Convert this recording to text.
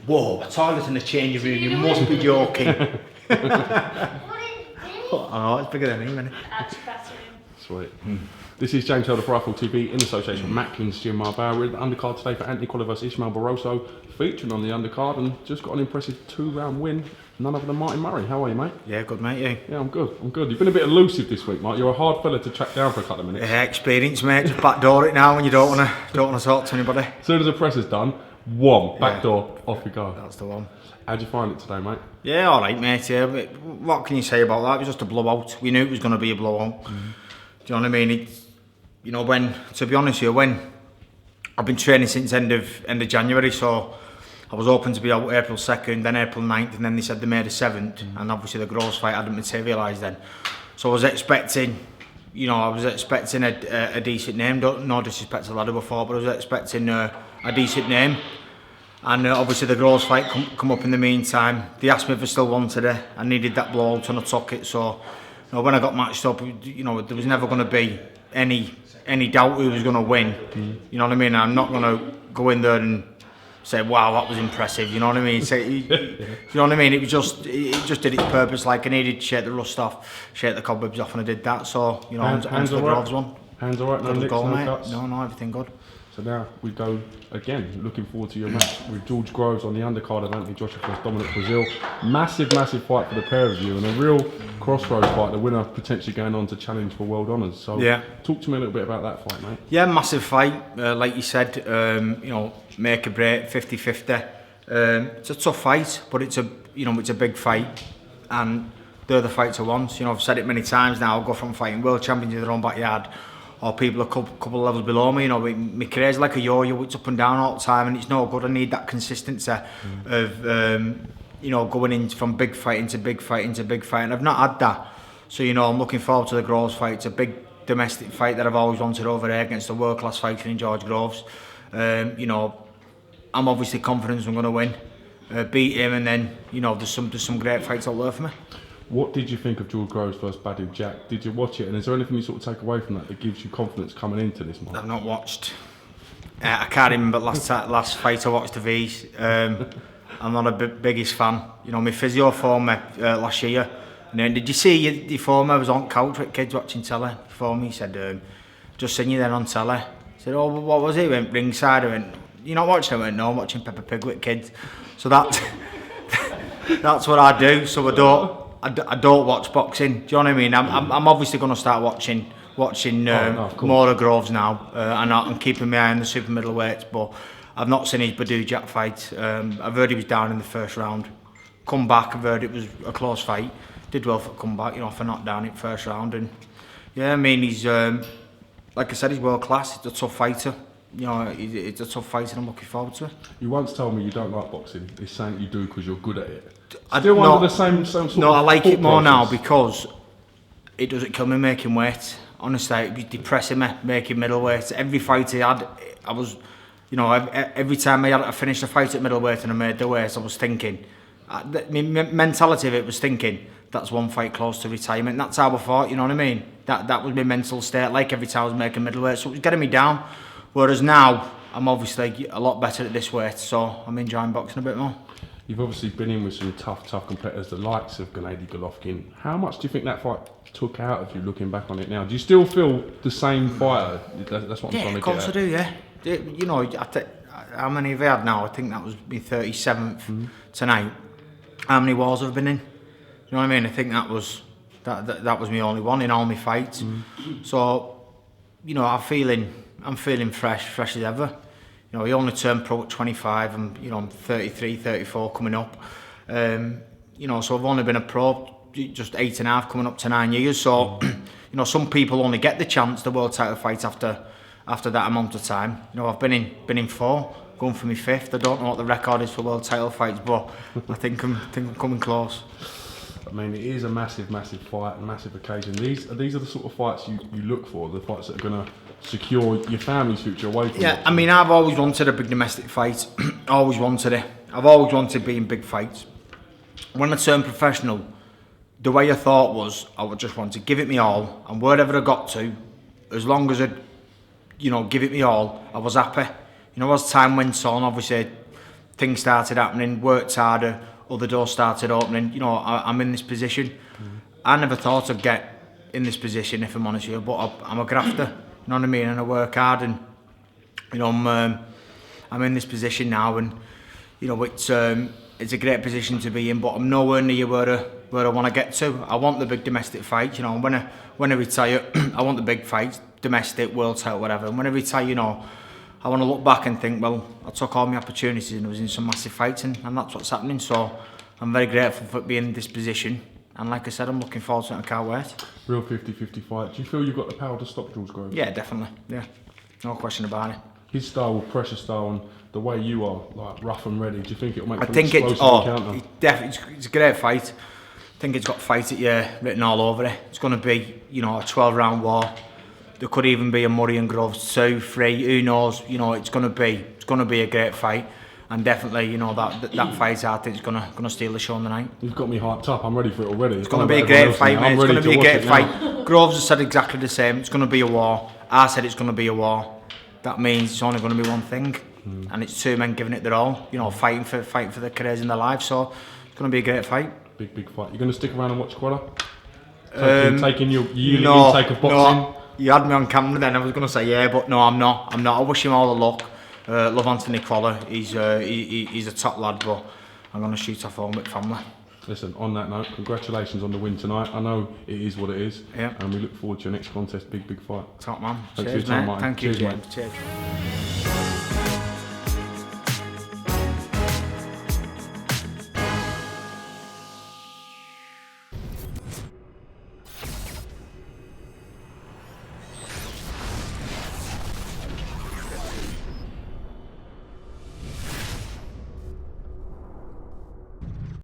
Whoa, a toilet in the changing room, you must be joking. Oh, it's bigger than me, isn't it? Sweet. This is James Helder for Rifle TV in association with Macklin's Gym Marbella. We're at the undercard today for Anthony Collier vs Ismael Barroso, featuring on the undercard, and just got an impressive 2-round win. None other than Martin Murray. How are you, mate? Yeah, good, mate. You? Yeah, I'm good. You've been a bit elusive this week, Mike. You're a hard fella to track down for a couple of minutes. Yeah, experience, mate. Just backdoor it now when you don't want to talk to anybody. As soon as the press is done, backdoor, off you go. That's the one. How'd you find it today, mate? Yeah, all right, mate. Yeah, but what can you say about that? It was just a blowout. We knew it was going to be a blowout. Do you know what I mean? It's, you know, to be honest with you, when I've been training since end of January, so I was hoping to be out April 2nd, then April 9th, and then they said they made a 7th, and obviously the Groves fight hadn't materialised then. So I was expecting, a decent name. No disrespect to the ladder before, but I was expecting a decent name. And obviously the Groves fight come up in the meantime. They asked me if I still wanted it. I needed that blowout and I took it. So, you know, when I got matched up, you know, there was never going to be any doubt who was going to win. You know what I mean? I'm not going to go in there and say, wow, that was impressive. You know what I mean? You know what I mean? It just did its purpose. Like, I needed to shake the rust off, shake the cobwebs off, and I did that. So, you know, hands the Groves one. Hands all right, no nicks, no cuts? No, everything good. So now we go again, looking forward to your match with George Groves on the undercard of Anthony Joshua vs Dominic Brazil. Massive fight for the pair of you, and a real crossroads fight, the winner potentially going on to challenge for world honours. So yeah, talk to me a little bit about that fight, mate. Yeah, massive fight, like you said, you know, make or break, 50-50. It's a tough fight, but it's a big fight, and they're the fights I want. You know, I've said it many times now, I'll go from fighting world champions in their own backyard, or people a couple of levels below me. You know, my career's like a yo-yo, it's up and down all the time, and it's no good. I need that consistency of, you know, going in from big fight into big fight into big fight, and I've not had that. So, you know, I'm looking forward to the Groves fight. It's a big domestic fight that I've always wanted over there against a world-class fighter in George Groves. You know, I'm obviously confident I'm going to win, beat him, and then, you know, there's some great fights out there for me. What did you think of George Groves versus Badou Jack? Did you watch it, and is there anything you sort of take away from that gives you confidence coming into this match? I've not watched. I can't remember last fight I watched the V's. I'm not a biggest fan. You know, my physio phoned me last year, and then, did you see your phone? I was on couch with kids watching telly. He phoned me, he said, just seen you then on telly. I said, oh, what was it? He went ringside. I went, you're not watching? I went, no, I'm watching Peppa Pig with kids. So that's what I do. So I don't watch boxing. Do you know what I mean? I'm obviously going to start watching more of Groves now, and I'm keeping my eye on the super middleweights. But I've not seen his Badou Jack fight. I've heard he was down in the first round. Come back, I've heard it was a close fight. Did well for comeback, you know, for not down in first round. And yeah, I mean, he's like I said, he's world class. He's a tough fighter. You know, it's a tough fight, and I'm looking forward to it. You once told me you don't like boxing. It's something you do because you're good at it. Still under the same sort of. No, I like it more now because it doesn't kill me making weight. Honestly, it was depressing me making middleweight. Every fight I had, I was, you know, every time I finished a fight at middleweight and I made the weight, I was thinking, my mentality of it was thinking, that's one fight close to retirement. And that's how I thought. You know what I mean? That was my mental state. Like every time I was making middleweight, so it was getting me down. Whereas now, I'm obviously a lot better at this weight, so I'm enjoying boxing a bit more. You've obviously been in with some tough competitors, the likes of Gennady Golovkin. How much do you think that fight took out of you looking back on it now? Do you still feel the same fighter? That's what I'm trying to get at. Yeah, of course I do, yeah. You know, how many have I had now? I think that was my 37th tonight. How many wars have I been in? You know what I mean? I think that was my only one in all my fights. So, you know, I'm feeling fresh as ever. You know, he only turned pro at 25, and you know, I'm 33, 34 coming up. You know, so I've only been a pro just 8.5, coming up to 9 years. So, you know, some people only get the chance, the world title fight after that amount of time. You know, I've been in 4, going for my 5th. I don't know what the record is for world title fights, but I think I'm coming close. I mean, it is a massive fight, a massive occasion. These are the sort of fights you look for, the fights that are going to secure your family's future away from Yeah, I mean, I've always wanted a big domestic fight. Always wanted it. I've always wanted to be in big fights. When I turned professional, the way I thought was, I would just want to give it me all, and wherever I got to, as long as I'd, you know, give it me all, I was happy. You know, as time went on, obviously, things started happening, worked harder, other doors started opening. You know, I'm in this position. I never thought I'd get in this position, if I'm honest with you, but I'm a grafter. You know what I mean? And I work hard, and you know, I'm in this position now, and you know, it's a great position to be in. But I'm nowhere near where I want to get to. I want the big domestic fight. You know, when I retire, I want the big fights, domestic, world title, whatever. And when I retire, you know, I want to look back and think, well, I took all my opportunities and I was in some massive fights, and that's what's happening. So I'm very grateful for being in this position. And like I said, I'm looking forward to it. I can't wait. Real 50-50 fight. Do you feel you've got the power to stop George Groves? Yeah, definitely. Yeah, no question about it. His style, pressure style, and the way you are, like rough and ready. Do you think it'll make? I for think an explosive encounter? It's a great fight. I think it's got fight at you written all over it. It's going to be, you know, a 12-round war. There could even be a Murray and Groves 2, 3. Who knows? You know, it's going to be a great fight. And definitely, you know, that fight, I think, is gonna steal the show on the night. You've got me hyped up. I'm ready for it already. It's gonna be a great fight, mate. It's gonna be a great fight. Groves has said exactly the same. It's gonna be a war. I said it's gonna be a war. That means it's only gonna be one thing, and it's two men giving it their all. You know, fighting for their careers and their lives. So it's gonna be a great fight. Big fight. You're gonna stick around and watch Quadra? Taking your yearly intake of boxing. No, you had me on camera then. I was gonna say yeah, but no, I'm not. I wish him all the luck. Love Anthony Quadra. He's a top lad, but I'm going to shoot off home with family. Listen, on that note, congratulations on the win tonight. I know it is what it is, yeah, and we look forward to your next contest. Big fight. Top man. Thanks Cheers, for your time, mate. mate. Thank you, Cheers, James. mate. Cheers.